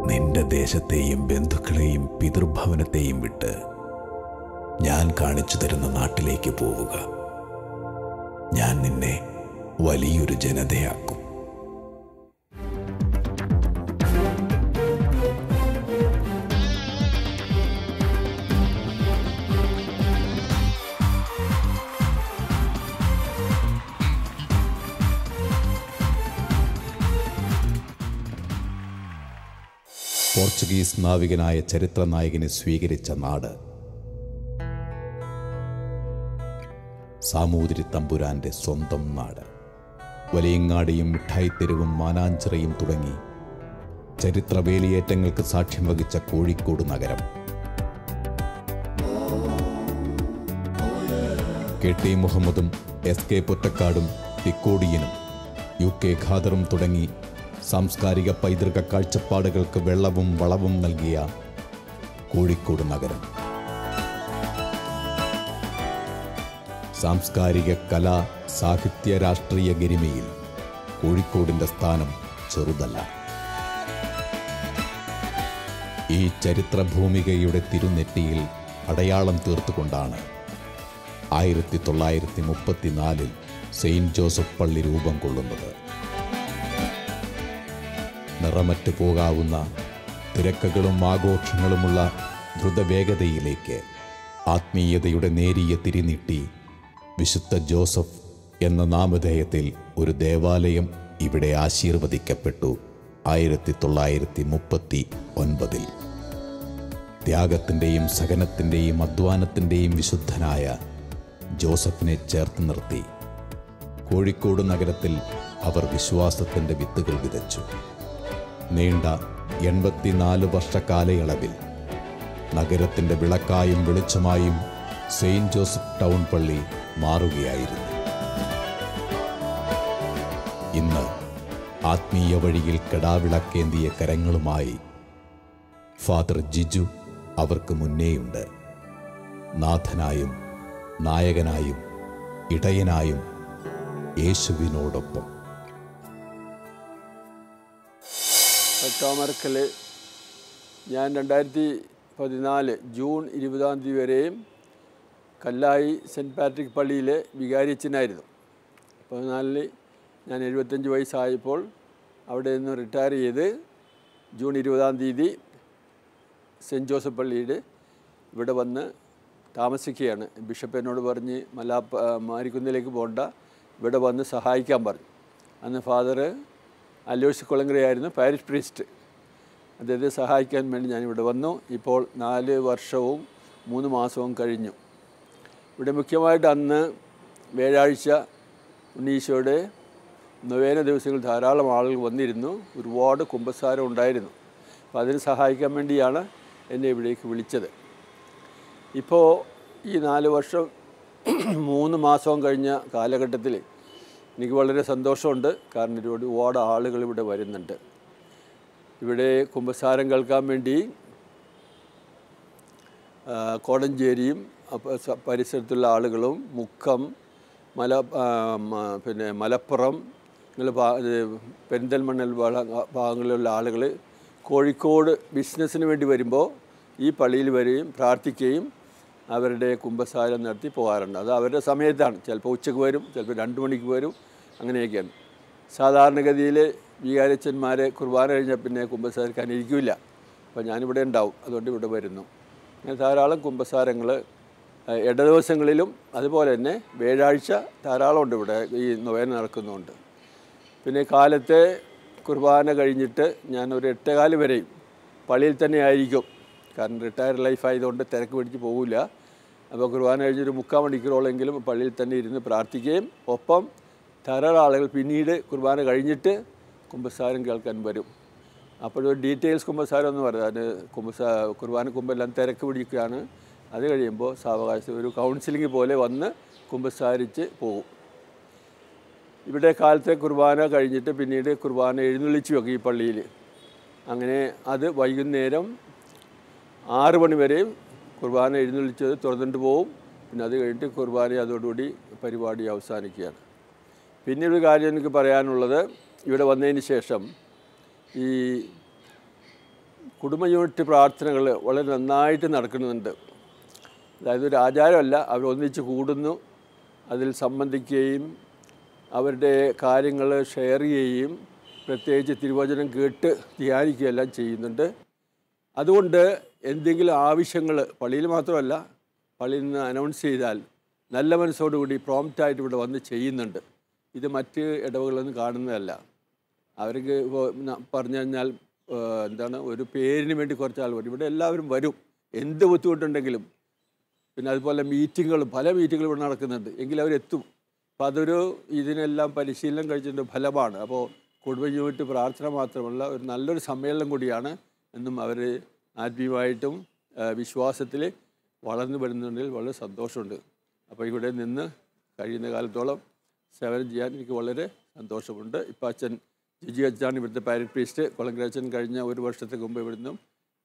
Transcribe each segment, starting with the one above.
നിന്റെ ദേശത്തെയും ബന്ധുക്കളെയും പിതൃഭവനത്തെയും വിട്ട് ഞാൻ കാണിച്ചു തരുന്ന നാട്ടിലേക്ക് പോവുക. ഞാൻ നിന്നെ വലിയൊരു ജനതയാക്കും. പോർച്ചുഗീസ് നാവികനായ ചരിത്ര നായകനെ സ്വീകരിച്ച നാട്, സാമൂതിരി തമ്പുരാന്റെ സ്വന്തം നാട്. വലിയങ്ങാടിയും മിഠായിത്തെരുവും മാനാഞ്ചിറയും തുടങ്ങി ചരിത്ര വേലിയേറ്റങ്ങൾക്ക് സാക്ഷ്യം വഹിച്ച കോഴിക്കോട് നഗരം. KT മുഹമ്മദും SK പൊറ്റക്കാടും തിക്കോടിയനും UK ഖാദറും തുടങ്ങി സാംസ്കാരിക പൈതൃക കാഴ്ചപ്പാടുകൾക്ക് വെള്ളവും വളവും നൽകിയ കോഴിക്കോട് നഗരം. സാംസ്കാരിക കലാ സാഹിത്യ രാഷ്ട്രീയ ഗരിമയിൽ കോഴിക്കോടിൻ്റെ സ്ഥാനം ചെറുതല്ല. ഈ ചരിത്രഭൂമികയുടെ തിരുനെറ്റിയിൽ അടയാളം തീർത്തുകൊണ്ടാണ് 1934 സെയിൻറ്റ് ജോസഫ് പള്ളി രൂപം കൊള്ളുന്നത്. നിറമറ്റ് പോകാവുന്ന തിരക്കുകളും ആഘോഷങ്ങളുമുള്ള ദ്രുതവേഗതയിലേക്ക് ആത്മീയതയുടെ നേരിയ തിരിനീട്ടി വിശുദ്ധ ജോസഫ് എന്ന നാമധേയത്തിൽ ഒരു ദേവാലയം ഇവിടെ ആശീർവദിക്കപ്പെട്ടു 1939. ത്യാഗത്തിൻ്റെയും സഹനത്തിൻ്റെയും അധ്വാനത്തിൻ്റെയും വിശുദ്ധനായ ജോസഫിനെ ചേർത്ത് നിർത്തി കോഴിക്കോട് നഗരത്തിൽ അവർ വിശ്വാസത്തിൻ്റെ വിത്തുകൾ വിതച്ചു. നീണ്ട 84 വർഷ കാലയളവിൽ നഗരത്തിൻ്റെ വിളക്കായും വെളിച്ചമായും സെയിൻറ്റ് ജോസഫ് ടൗൺ പള്ളി മാറുകയായിരുന്നു. ഇന്ന് ആത്മീയ വഴിയിൽ കെടാവിളക്കേന്തിയ കരങ്ങളുമായി ഫാദർ ജിജു അവർക്ക് മുന്നേയുണ്ട്. നാഥനായും നായകനായും ഇടയനായും യേശുവിനോടൊപ്പം. തോമർക്കൽ ഞാൻ 2014 ജൂൺ 20 വരെയും കല്ലായി സെൻറ്റ് പാട്രിക് പള്ളിയിലെ വികാരിയച്ഛനായിരുന്നു. 14 ഞാൻ 75 വയസ്സായപ്പോൾ അവിടെ നിന്ന് റിട്ടയർ ചെയ്ത് ജൂൺ 20 സെൻറ്റ് ജോസഫ് പള്ളിയുടെ ഇവിടെ വന്ന് താമസിക്കുകയാണ്. ബിഷപ്പ് എന്നോട് പറഞ്ഞ് മാരിക്കുന്നിലേക്ക് പോകണ്ട, ഇവിടെ വന്ന് സഹായിക്കാൻ പറഞ്ഞു. അന്ന് ഫാദർ അലോയ്സ് കുളങ്ങരയായിരുന്നു പാരിഷ് പ്രീസ്റ്റ്. അദ്ദേഹത്തെ സഹായിക്കാൻ വേണ്ടി ഞാനിവിടെ വന്നു. ഇപ്പോൾ 4 വർഷവും 3 മാസവും കഴിഞ്ഞു. ഇവിടെ മുഖ്യമായിട്ട് അന്ന് വ്യാഴാഴ്ച ഉണ്ണീശോയുടെ നൊവേന ദിവസങ്ങളിൽ ധാരാളം ആളുകൾ വന്നിരുന്നു. ഒരുപാട് കുമ്പസാരം ഉണ്ടായിരുന്നു. അപ്പോൾ അതിന് സഹായിക്കാൻ വേണ്ടിയാണ് എന്നെ ഇവിടേക്ക് വിളിച്ചത്. ഇപ്പോൾ ഈ 4 വർഷം 3 മാസവും കഴിഞ്ഞ കാലഘട്ടത്തിൽ എനിക്ക് വളരെ സന്തോഷമുണ്ട്. കാരണം ഒരുപാട് ആളുകൾ ഇവിടെ വരുന്നുണ്ട്. ഇവിടെ കുമ്പസാരം കേൾക്കാൻ വേണ്ടി കോടഞ്ചേരിയും പരിസരത്തുള്ള ആളുകളും മുക്കം മലപ്പുറം പെരിന്തൽമണ്ണ ഭാഗങ്ങളിലുള്ള ആളുകൾ കോഴിക്കോട് ബിസിനസ്സിന് വേണ്ടി വരുമ്പോൾ ഈ പള്ളിയിൽ വരികയും പ്രാർത്ഥിക്കുകയും അവരുടെ കുമ്പസാരം നടത്തി പോകാറുണ്ട്. അത് അവരുടെ സമയത്താണ്. ചിലപ്പോൾ ഉച്ചയ്ക്ക് വരും, ചിലപ്പോൾ 2 മണിക്ക് വരും, അങ്ങനെയൊക്കെയാണ്. സാധാരണഗതിയിൽ വികാരിയച്ഛന്മാരെ കുർബാന കഴിഞ്ഞാൽ പിന്നെ കുമ്പസാരിക്കാൻ ഇരിക്കില്ല. അപ്പോൾ ഞാനിവിടെ ഉണ്ടാവും, അതുകൊണ്ട് ഇവിടെ വരുന്നു. അങ്ങനെ ധാരാളം കുമ്പസാരങ്ങൾ ഇടദിവസങ്ങളിലും അതുപോലെ തന്നെ വ്യാഴാഴ്ച ധാരാളം ഉണ്ട് ഇവിടെ ഈ നൊവേന നടക്കുന്നുണ്ട്. പിന്നെ കാലത്തെ കുർബാന കഴിഞ്ഞിട്ട് ഞാൻ ഒരു 8:15 വരെയും പള്ളിയിൽ തന്നെ ആയിരിക്കും. കാരണം റിട്ടയർ ലൈഫ് ആയതുകൊണ്ട് തിരക്ക് പിടിച്ച് പോകില്ല. അപ്പോൾ കുർബാന കഴിഞ്ഞൊരു 3/4 മണിക്കൂറോളെങ്കിലും പള്ളിയിൽ തന്നെ ഇരുന്ന് പ്രാർത്ഥിക്കുകയും ഒപ്പം ധാരാളം ആളുകൾ പിന്നീട് കുർബാന കഴിഞ്ഞിട്ട് കുമ്പസാരം കേൾക്കാൻ വരും. അപ്പോഴൊരു ഡീറ്റെയിൽസ് കുമ്പസാരം എന്ന് പറയുന്നത് കുർബാന കുമ്പെല്ലാം തിരക്ക് പിടിക്കുകയാണ്. അത് കഴിയുമ്പോൾ സാവകാശം ഒരു കൗൺസിലിംഗ് പോലെ വന്ന് കുമ്പസാരിച്ച് പോകും. ഇവിടെ കാലത്തെ കുർബാന കഴിഞ്ഞിട്ട് പിന്നീട് കുർബാന എഴുന്നള്ളിച്ച് വെക്കും ഈ പള്ളിയിൽ. അങ്ങനെ അത് വൈകുന്നേരം 6 മണി വരെയും കുർബാന എഴുന്നള്ളിച്ചത് തുറന്നിട്ട് പോവും. പിന്നെ അത് കഴിഞ്ഞിട്ട് കുർബാന അതോടുകൂടി പരിപാടി അവസാനിക്കുകയാണ്. പിന്നെ ഒരു കാര്യം എനിക്ക് പറയാനുള്ളത്, ഇവിടെ വന്നതിന് ശേഷം ഈ കുടുംബ യൂണിറ്റ് പ്രാർത്ഥനകൾ വളരെ നന്നായിട്ട് നടക്കുന്നുണ്ട്. അതായത് ഒരു ആചാരമല്ല, അവർ ഒന്നിച്ച് കൂടുന്നു, അതിൽ സംബന്ധിക്കുകയും അവരുടെ കാര്യങ്ങൾ ഷെയർ ചെയ്യുകയും പ്രത്യേകിച്ച് തിരുവചനം കേട്ട് ധ്യാനിക്കുകയെല്ലാം ചെയ്യുന്നുണ്ട്. അതുകൊണ്ട് എന്തെങ്കിലും ആവശ്യങ്ങൾ പള്ളിയിൽ മാത്രമല്ല, പള്ളിയിൽ നിന്ന് അനൗൺസ് ചെയ്താൽ നല്ല മനസ്സോടുകൂടി പ്രോംപ്റ്റായിട്ട് ഇവിടെ വന്ന് ചെയ്യുന്നുണ്ട്. ഇത് മറ്റ് ഇടവകളൊന്നും കാണുന്നതല്ല. അവർക്ക് പറഞ്ഞു കഴിഞ്ഞാൽ ഒരു പേരിന് വേണ്ടി കുറച്ചാൾ വരും. ഇവിടെ എല്ലാവരും വരും, എന്ത് ബുദ്ധിമുട്ടുണ്ടെങ്കിലും. പിന്നെ അതുപോലെ മീറ്റിങ്ങുകളും പല മീറ്റിങ്ങുകളും ഇവിടെ നടക്കുന്നുണ്ട്, എങ്കിലും അവരെത്തും. അപ്പോൾ അതൊരു ഇതിനെല്ലാം പരിശീലനം കഴിച്ചതിൻ്റെ ഫലമാണ്. അപ്പോൾ കുടുംബ യൂണിറ്റ് പ്രാർത്ഥന മാത്രമല്ല, ഒരു നല്ലൊരു സമ്മേളനം കൂടിയാണ് എന്നും അവർ ആത്മീയമായിട്ടും വിശ്വാസത്തിൽ വളർന്നു വരുന്നതിൽ വളരെ സന്തോഷമുണ്ട്. അപ്പോൾ ഇവിടെ നിന്ന് കഴിയുന്ന കാലത്തോളം സേവനം ചെയ്യാൻ എനിക്ക് വളരെ സന്തോഷമുണ്ട്. ഇപ്പം അച്ഛൻ ജിജി അച്ഛനാണ് ഇവിടുത്തെ പാരിഷ് പ്രീസ്റ്റ്. കൊളങ്കര അച്ഛൻ കഴിഞ്ഞ ഒരു വർഷത്തേക്ക് മുമ്പ് ഇവിടുന്ന്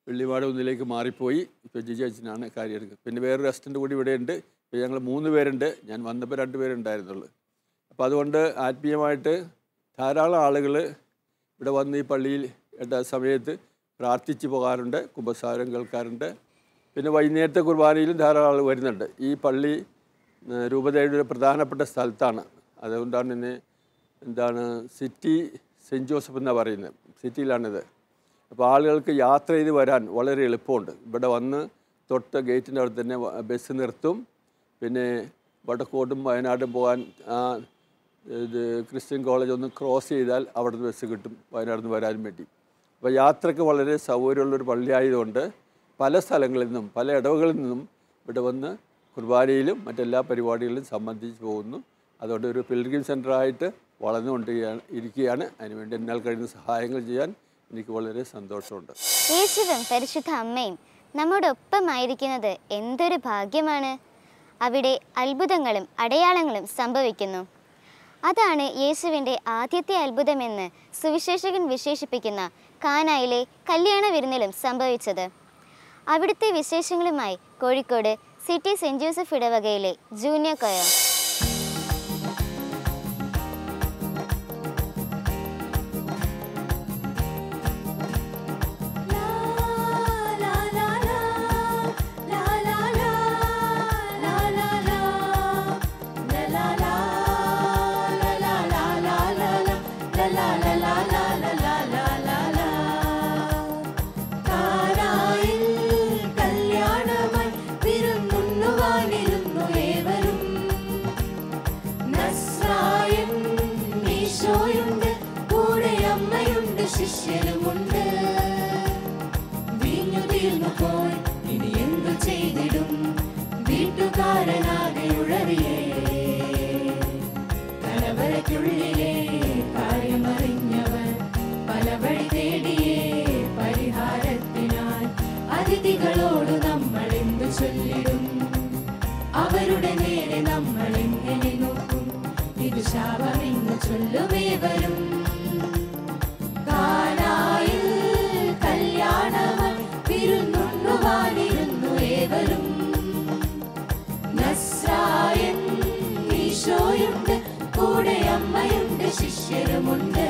വെള്ളിമാട് ഒന്നിലേക്ക് മാറിപ്പോയി. ഇപ്പോൾ ജിജി അച്ഛനാണ് കാര്യമെടുക്കുക. പിന്നെ വേറൊരു അസിസ്റ്റൻ്റ് കൂടി ഇവിടെയുണ്ട്. ഇപ്പോൾ ഞങ്ങൾ 3 പേരുണ്ട്. ഞാൻ വന്നപ്പോൾ 2 പേരുണ്ടായിരുന്നുള്ളൂ. അപ്പോൾ അതുകൊണ്ട് ആത്മീയമായിട്ട് ധാരാളം ആളുകൾ ഇവിടെ വന്ന് ഈ പള്ളിയിൽ സമയത്ത് പ്രാർത്ഥിച്ച് പോകാറുണ്ട്, കുമ്പസാരം കേൾക്കാറുണ്ട്. പിന്നെ വൈകുന്നേരത്തെ കുർബാനയിലും ധാരാളം ആൾ വരുന്നുണ്ട്. ഈ പള്ളി രൂപതയുടെ ഒരു പ്രധാനപ്പെട്ട സ്ഥലത്താണ്. അതുകൊണ്ടാണ് ഇന്ന് സിറ്റി സെൻറ്റ് ജോസഫ് എന്നാണ് പറയുന്നത്, സിറ്റിയിലാണിത്. അപ്പോൾ ആളുകൾക്ക് യാത്ര ചെയ്ത് വരാൻ വളരെ എളുപ്പമുണ്ട്. ഇവിടെ വന്ന് തൊട്ട് ഗേറ്റിൻ്റെ അവിടെ തന്നെ ബസ് നിർത്തും. പിന്നെ വടക്കോട്ടും വയനാടും പോകാൻ ഇത് ക്രിസ്ത്യൻ കോളേജ് ഒന്ന് ക്രോസ് ചെയ്താൽ അവിടെ നിന്ന് ബസ് കിട്ടും വയനാട്ടിൽ നിന്ന് വരാൻ വേണ്ടി. അപ്പോൾ യാത്രയ്ക്ക് വളരെ സൗകര്യമുള്ളൊരു പള്ളിയായതുകൊണ്ട് പല സ്ഥലങ്ങളിൽ നിന്നും പല ഇടവകളിൽ നിന്നും ഇവിടെ വന്ന് കുർബാനയിലും മറ്റെല്ലാ പരിപാടികളിലും സംബന്ധിച്ച് പോകുന്നു. അതുകൊണ്ട് ഒരു പിൽഗ്രിം സെൻ്ററായിട്ട് ഇരിക്കുകയാണ്. അതിനുവേണ്ടി എന്നാൽ കഴിയുന്ന സഹായങ്ങൾ ചെയ്യാൻ എനിക്ക് വളരെ സന്തോഷമുണ്ട്. യേശുവും പരിശുദ്ധ അമ്മയും നമ്മോടൊപ്പമായിരിക്കുന്നത് എന്തൊരു ഭാഗ്യമാണ്. അവിടെ അത്ഭുതങ്ങളും അടയാളങ്ങളും സംഭവിക്കുന്നു. അതാണ് യേശുവിൻ്റെ ആദ്യത്തെ അത്ഭുതമെന്ന് സുവിശേഷകൻ വിശേഷിപ്പിക്കുന്ന കാനായിലെ കല്യാണ വിരുന്നിലും സംഭവിച്ചത്. അവിടുത്തെ വിശേഷങ്ങളുമായി കോഴിക്കോട് സിറ്റി സെൻറ്റ് ജോസഫ് ഇടവകയിലെ ജൂനിയർ കൊയർ. ശിഷ്യരുമുണ്ട്. വീഞ്ഞു തീർന്നു പോയി ഇനി എന്തു ചെയ്തിടും, വീട്ടുകാരനാകെ ഉഴറിയേ. കലവറയ്ക്കുള്ളിലെ കാര്യമറിഞ്ഞവർ പല വഴി തേടിയേ പരിഹാരത്തിനായി. അതിഥികളോട് നമ്മൾ എന്തു ചൊല്ലിടും, അവരുടെ നേരെ നമ്മൾ എങ്ങനെ നോക്കും. ഇത് ശാപമെന്ന് ചൊല്ലുമേ വരും. കാനായിൽ കല്യാണമായി വിരുന്നുണ്ണുവാനിരുന്നു ഏവരും. നസ്രായൻ ഈശോയുണ്ട്, കൂടെ അമ്മയുണ്ട്, ശിഷ്യരുമുണ്ട്.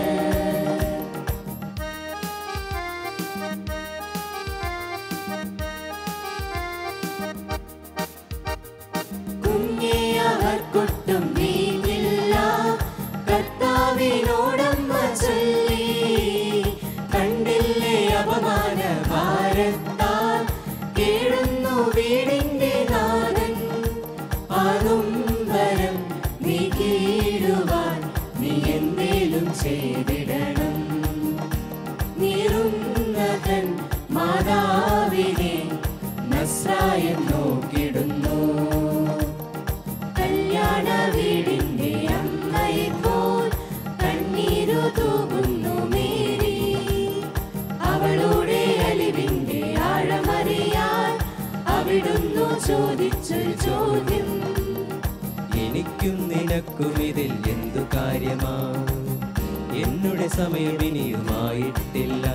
കുഞ്ഞേ അവർക്കൊട്ടും വീഞ്ഞില്ല, കർത്താവിനോടമ്മ ചൊല്ലി. കണ്ടില്ലേ അപമാന ഭാരത്താൽ കേഴുന്നു വീടിന്റെ നാഥൻ. ആഡംബരം നീക്കിയിടുവാൻ നീ എന്തേലും ചെയ്തിടണം. നീറുന്നതൻ മാതാവിനെ നസ്രായൻ നോക്കിടുന്നു. കല്യാണ വീടിന്റെ അമ്മയെപ്പോൽ കണ്ണീരു തൂകുന്നു മേരി. അവളുടെ അലിവിന്റെ ആഴമറിയാൻ അവിടുന്നു ചോദിച്ചൊരു ചോദ്യം. എനിക്കും നിനക്കും ഇതിൽ എന്തു കാര്യമാ, എന്നുടെ സമയം ഇനിയുമായിട്ടില്ല.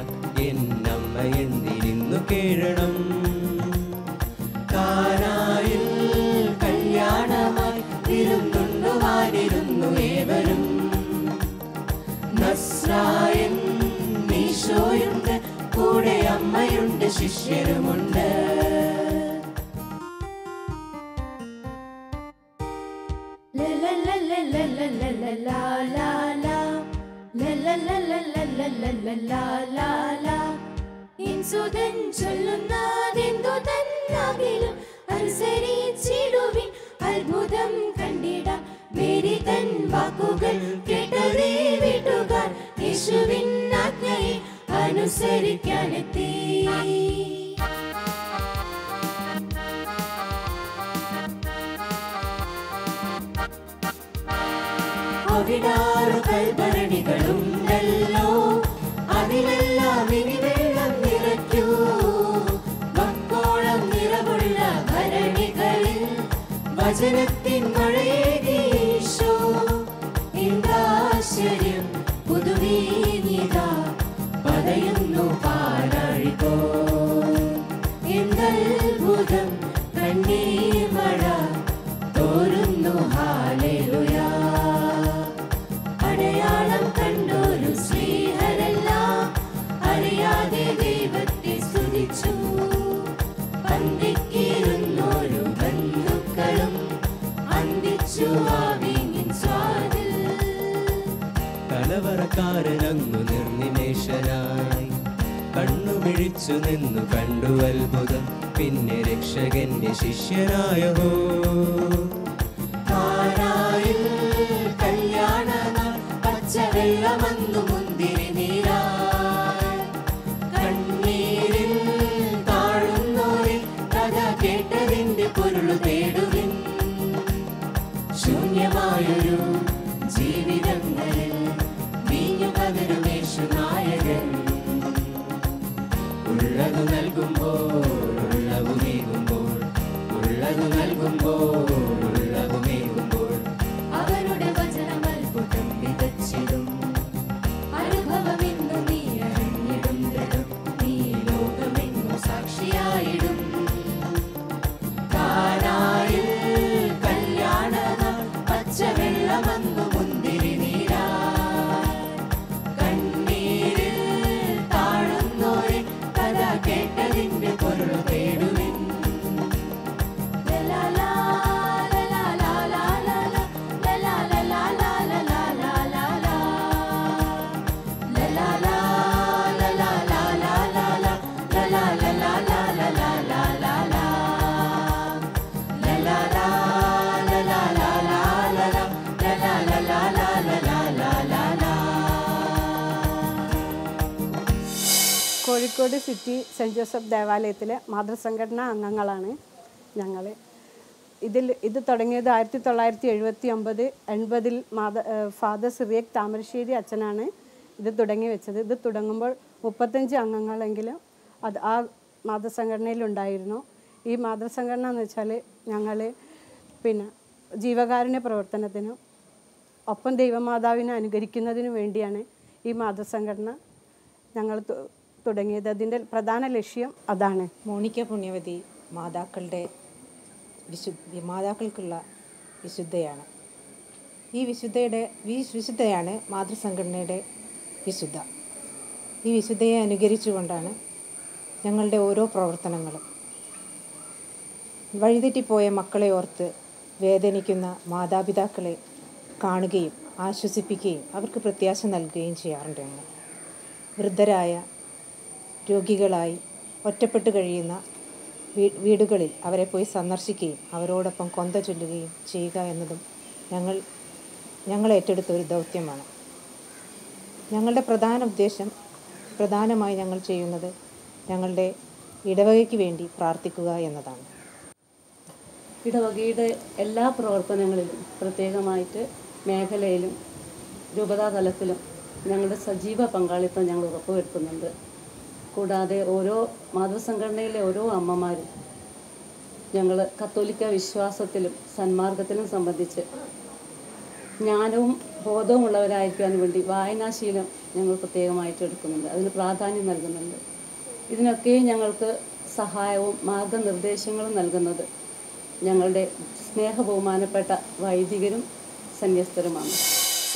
എന്നമ്മ എന്തിനിന്നു കേഴണം. കാനായിൽ കല്യാണമായി വിരുന്നുണ്ണുവാനിരുന്നു ഏവരും. നസ്രായൻ ഈശോയുണ്ട്, കൂടെ കൂടെ അമ്മയുണ്ട്, ശിഷ്യരുമുണ്ട്. ഇൻസുതൻ ചൊല്ലുന്നതെന്തു തന്നാകിലും അനുസരിച്ചിടുവിൻ, അത്ഭുതം കണ്ടിടാം. മേരി തൻ വാക്കുകൾ കേട്ടതേ വീട്ടുകാർ യേശുവിൻ ആജ്ഞയെ അനുസരിക്കാനെത്തി. അവിടാറു കൽഭരണികളുണ്ടല്ലോ, അതിലെല്ലാം ഇനി വെള്ളം നിറയ്ക്കൂ. മക്കോളം നിറവുള്ള ഭരണികളിൽ വചനത്തിൻ മഴയേകീശോ. എന്താശ്ചര്യം പുതുവീഞ്ഞിതാ പതയുന്നു പാലാഴിപ്പോ. എന്തത്ഭുതം കണ്ണീർ മഴ തോരുന്നു ഹല്ലേലൂയാ. അടയാളം കണ്ടോരു സ്നേഹരെല്ലാം അറിയാതെ ദൈവത്തെ സ്തുതിച്ചു. പന്തിക്കിരുന്നോരു ബന്ധുക്കളും അന്തിച്ചു ആ വീഞ്ഞിൻ സ്വാദിൽ. കലവറക്കാരനങ്ങു നിർനിമേഷനായി കണ്ണുമിഴിച്ചു നിന്നു കണ്ടു അത്ഭുതം. പിന്നെ രക്ഷകന്റെ ശിഷ്യനായഹോ. കാനായിൽ കല്യാണനാൾ പച്ചവെള്ളമന്നു മുന്തിരി നീരായി. കണ്ണീരിൽ താഴുന്നോരെ കഥ കേട്ടതിന്റെ പൊരുളു തേടുവിൻ. ശൂന്യമായൊരു ജീവിതങ്ങളിൽ വീഞ്ഞു പകരും യേശു നായകൻ. ഉള്ളതു നൽകുമ്പോൾ ഉള്ളവുമേകുമ്പോൾ, ഉള്ളതു നൽകുമ്പോൾ ഉള്ളവുമേകുമ്പോൾ അവരുടെ വചനം അത്ഭുതം വിതച്ചിടും. അനുഭവമെന്നു നീ അറിഞ്ഞിടും ദൃഢം, നീ ലോകമെങ്ങും സാക്ഷിയായിടും. കാനായിൽ കല്യാണനാൾ പച്ചവെള്ളമന്നു മുന്തിരി നീരായി. കണ്ണീരിൽ താഴുന്നോരെ കഥ കേട്ടതിന്റെ പൊരുളു തേടുവിൻ. കോഴിക്കോട് സിറ്റി സെൻറ്റ് ജോസഫ് ദേവാലയത്തിലെ മാതൃസംഘടനാ അംഗങ്ങളാണ് ഞങ്ങൾ. ഇത് തുടങ്ങിയത് 1979-80 ഫാദർ സിറിയക് താമരശ്ശേരി അച്ഛനാണ് ഇത് തുടങ്ങി വെച്ചത്. ഇത് തുടങ്ങുമ്പോൾ 35 അംഗങ്ങളെങ്കിലും ആ മാതൃസംഘടനയിലുണ്ടായിരുന്നു. ഈ മാതൃസംഘടന എന്ന് വെച്ചാൽ ഞങ്ങൾ ജീവകാരുണ്യ പ്രവർത്തനത്തിനും ഒപ്പം ദൈവമാതാവിനെ അനുകരിക്കുന്നതിനു വേണ്ടിയാണ് ഈ മാതൃസംഘടന ഞങ്ങൾ തുടങ്ങിയത്. അതിൻ്റെ പ്രധാന ലക്ഷ്യം അതാണ്. മോണിക്ക പുണ്യവതി മാതാക്കൾക്കുള്ള വിശുദ്ധയാണ്. ഈ വിശുദ്ധയാണ് മാതൃസംഘടനയുടെ വിശുദ്ധ. ഈ വിശുദ്ധയെ അനുകരിച്ചുകൊണ്ടാണ് ഞങ്ങളുടെ ഓരോ പ്രവർത്തനങ്ങളും. വഴിതെറ്റിപ്പോയ മക്കളെ ഓർത്ത് വേദനിക്കുന്ന മാതാപിതാക്കളെ കാണുകയും ആശ്വസിപ്പിക്കുകയും അവർക്ക് പ്രത്യാശ നൽകുകയും ചെയ്യാറുണ്ട്. ഞങ്ങൾ വൃദ്ധരായ രോഗികളായി ഒറ്റപ്പെട്ട് കഴിയുന്ന വീടുകളിൽ അവരെ പോയി സന്ദർശിക്കുകയും അവരോടൊപ്പം കൊന്ത ചൊല്ലുകയും ചെയ്യുക എന്നതും ഞങ്ങൾ ഏറ്റെടുത്ത ഒരു ദൗത്യമാണ്. ഞങ്ങളുടെ പ്രധാനമായി ഞങ്ങൾ ചെയ്യുന്നത് ഞങ്ങളുടെ ഇടവകയ്ക്ക് വേണ്ടി പ്രാർത്ഥിക്കുക എന്നതാണ്. ഇടവകയുടെ എല്ലാ പ്രവർത്തനങ്ങളിലും പ്രത്യേകമായിട്ട് മേഖലയിലും രൂപതാ തലത്തിലും ഞങ്ങളുടെ സജീവ പങ്കാളിത്തം ഞങ്ങൾ ഉറപ്പുവരുത്തുന്നുണ്ട്. കൂടാതെ ഓരോ മാതൃസംഘടനയിലെ ഓരോ അമ്മമാരും ഞങ്ങൾ കത്തോലിക്ക വിശ്വാസത്തിലും സന്മാർഗത്തിലും സംബന്ധിച്ച് ജ്ഞാനവും ബോധവും ഉള്ളവരായിരിക്കാൻ വേണ്ടി വായനാശീലം ഞങ്ങൾ പ്രത്യേകമായിട്ട് എടുക്കുന്നുണ്ട്, അതിന് പ്രാധാന്യം നൽകുന്നുണ്ട്. ഇതിനൊക്കെ ഞങ്ങൾക്ക് സഹായവും മാർഗനിർദ്ദേശങ്ങളും നൽകുന്നത് ഞങ്ങളുടെ സ്നേഹബഹുമാനപ്പെട്ട വൈദികരും സന്യസ്തരുമാണ്.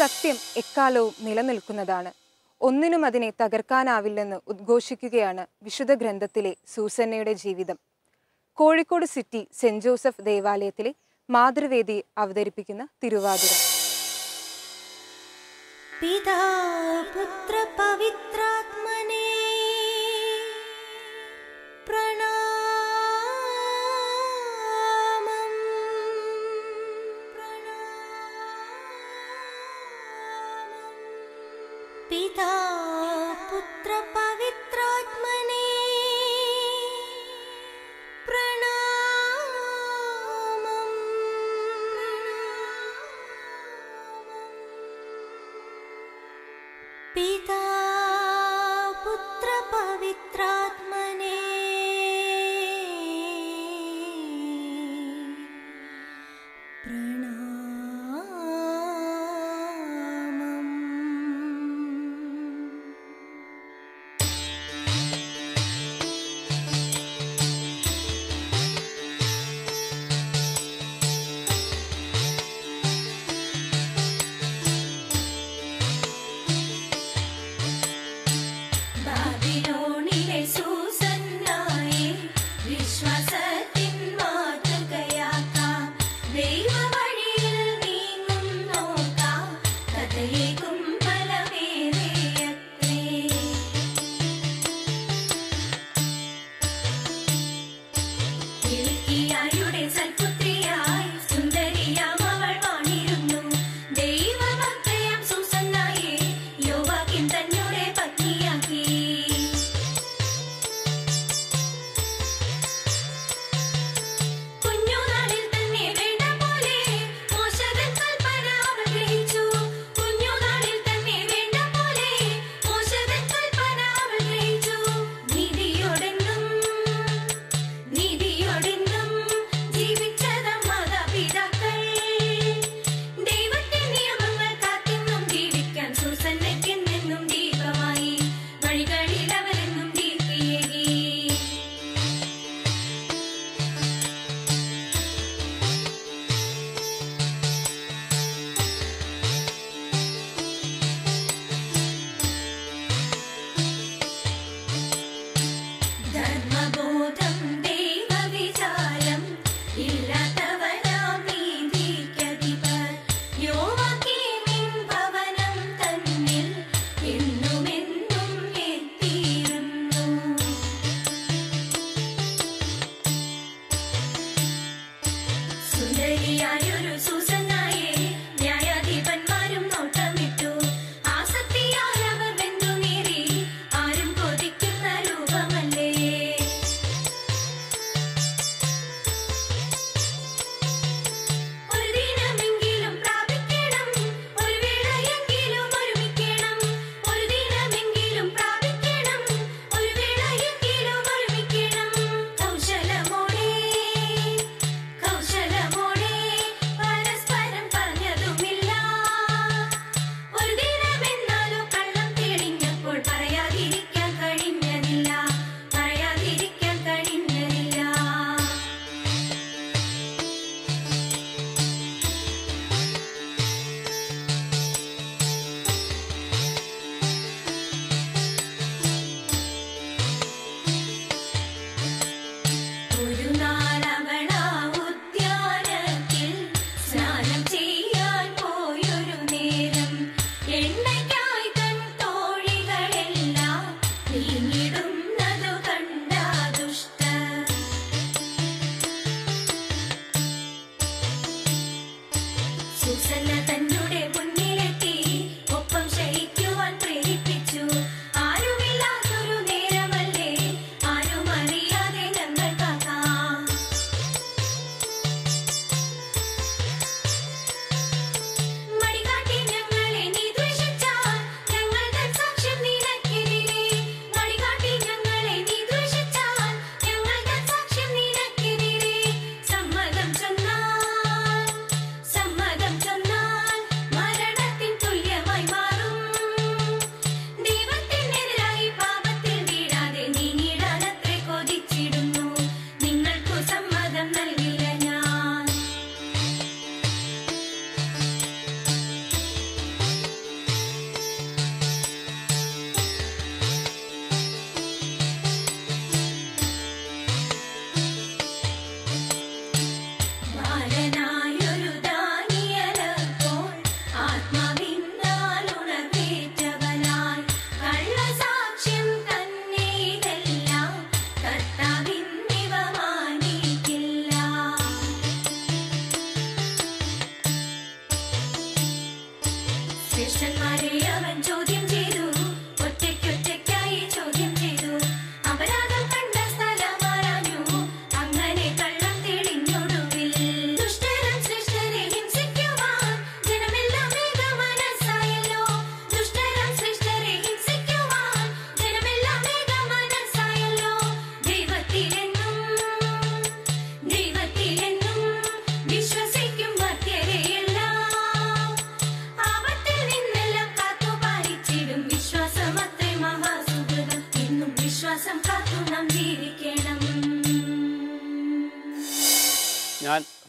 സത്യം എക്കാലവും നിലനിൽക്കുന്നതാണ്. ഒന്നിനും അതിനെ തകർക്കാനാവില്ലെന്ന് ഉദ്ഘോഷിക്കുകയാണ് വിശുദ്ധ ഗ്രന്ഥത്തിലെ സൂസന്നയുടെ ജീവിതം. കോഴിക്കോട് സിറ്റി സെന്റ് ജോസഫ് ദേവാലയത്തിലെ മാതൃവേദി അവതരിപ്പിക്കുന്ന തിരുവാതിര. പിതാ പുത്ര പവിത്രാത്മനേ പിതാ പുത്ര പവിത്രാത്മനേ പ്രണാമം. പിതാ പുത്ര പവിത്രാത്മനേ പ്രണാമം.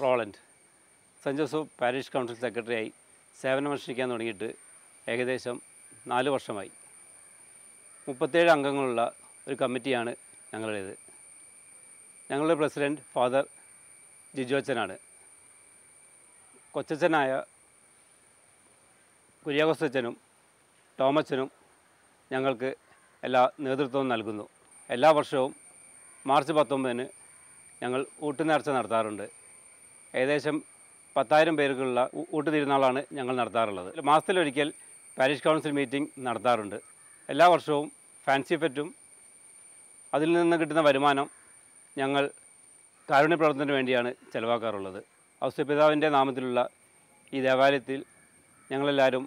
Roland. Saint Joseph parish council സെക്രട്ടറിയായി സേവനമനുഷ്ഠിക്കാൻ തുടങ്ങിയിട്ട് ഏകദേശം 4 വർഷമായി. 37 അംഗങ്ങളുള്ള ഒരു കമ്മിറ്റിയാണ് ഞങ്ങളുടേത്. ഞങ്ങളുടെ പ്രസിഡൻറ്റ് ഫാദർ ജിജു അച്ഛനാണ്. കൊച്ചച്ഛനായ കുര്യാക്കോസ് അച്ഛനും ടോമച്ചനും ഞങ്ങൾക്ക് എല്ലാ നേതൃത്വവും നൽകുന്നു. എല്ലാ വർഷവും മാർച്ച് 19 ഞങ്ങൾ ഊട്ടുനേർച്ച നടത്താറുണ്ട്. ഏകദേശം 10,000 പേർക്കുള്ള ഊട്ടുതിരുന്നാളാണ് ഞങ്ങൾ നടത്താറുള്ളത്. മാസത്തിലൊരിക്കൽ പാരിഷ് കൗൺസിൽ മീറ്റിംഗ് നടത്താറുണ്ട്. എല്ലാ വർഷവും ഫാൻസി ഫെറ്റും അതിൽ നിന്ന് കിട്ടുന്ന വരുമാനം ഞങ്ങൾ കാരുണ്യ പ്രവർത്തനത്തിന് വേണ്ടിയാണ് ചെലവാക്കാറുള്ളത്. ഔസേപ്പിതാവിൻ്റെ നാമത്തിലുള്ള ഈ ദേവാലയത്തിൽ ഞങ്ങളെല്ലാവരും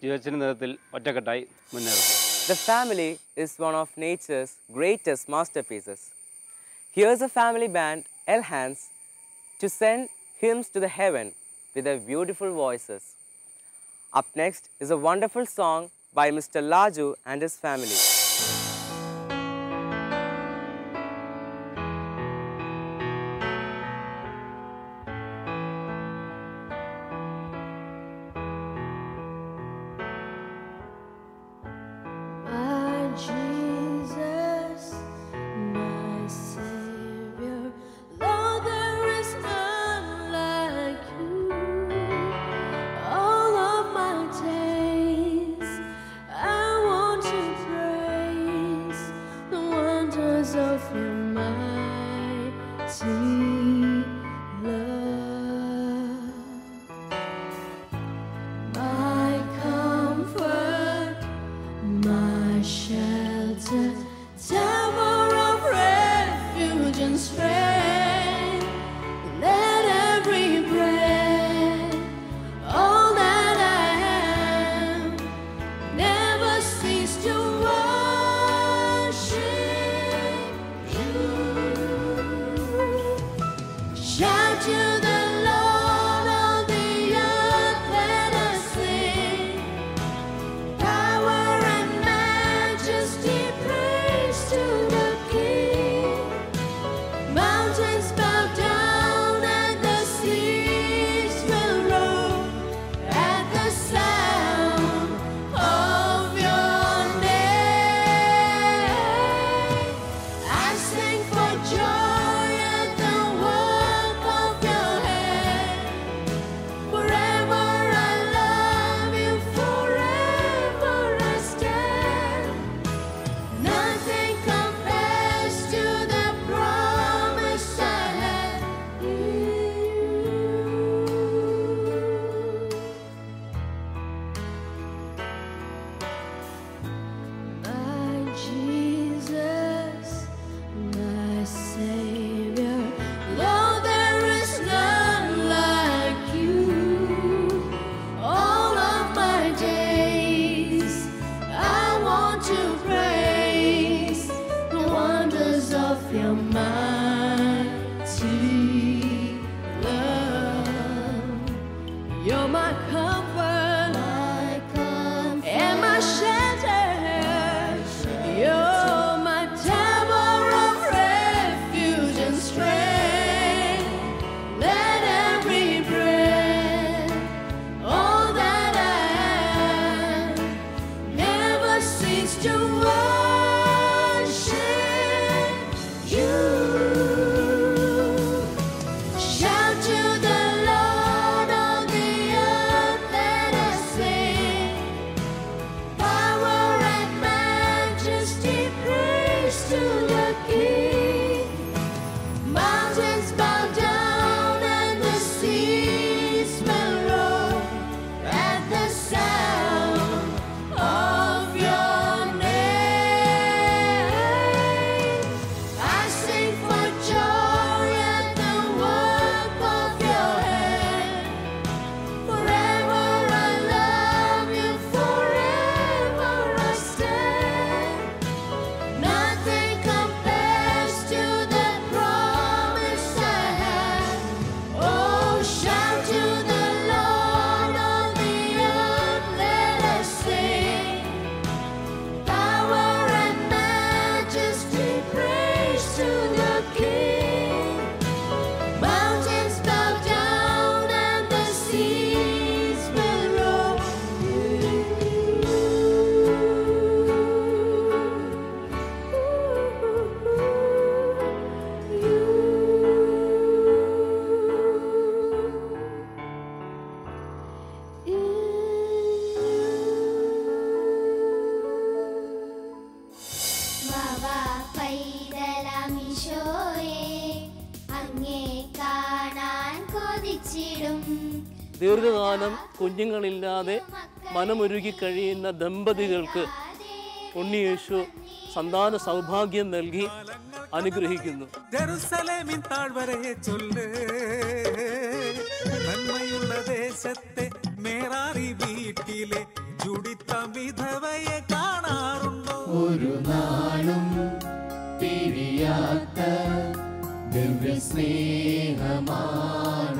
ജീവിതത്തിൻ്റെ നേതൃത്വത്തിൽ ഒറ്റക്കെട്ടായി മുന്നേറും. The family is one of nature's greatest masterpieces. Here's a family band, Elhans, to send hymns to the heaven with their beautiful voices. Up next is a wonderful song by Mr. Laju and his family. At the sound of your name. ദീർഘകാലം കുഞ്ഞുങ്ങളില്ലാതെ മനമൊരുകി കഴിയുന്ന ദമ്പതികൾക്ക് ഉണ്ണിയേശു സന്താന സൗഭാഗ്യം നൽകി അനുഗ്രഹിക്കുന്നു. ജെറുസലേമിൻ താഴ്വരയെ ചൊല്ല്, നന്മയുള്ള ദേശത്തെ മേറാറി വീട്ടിലെ ജുഡിത്ത വിധവയെ കാണാറുണ്ടോ? ഒരു നാളും പിരിയാത്ത ദിവ്യ സ്നേഹമാണ്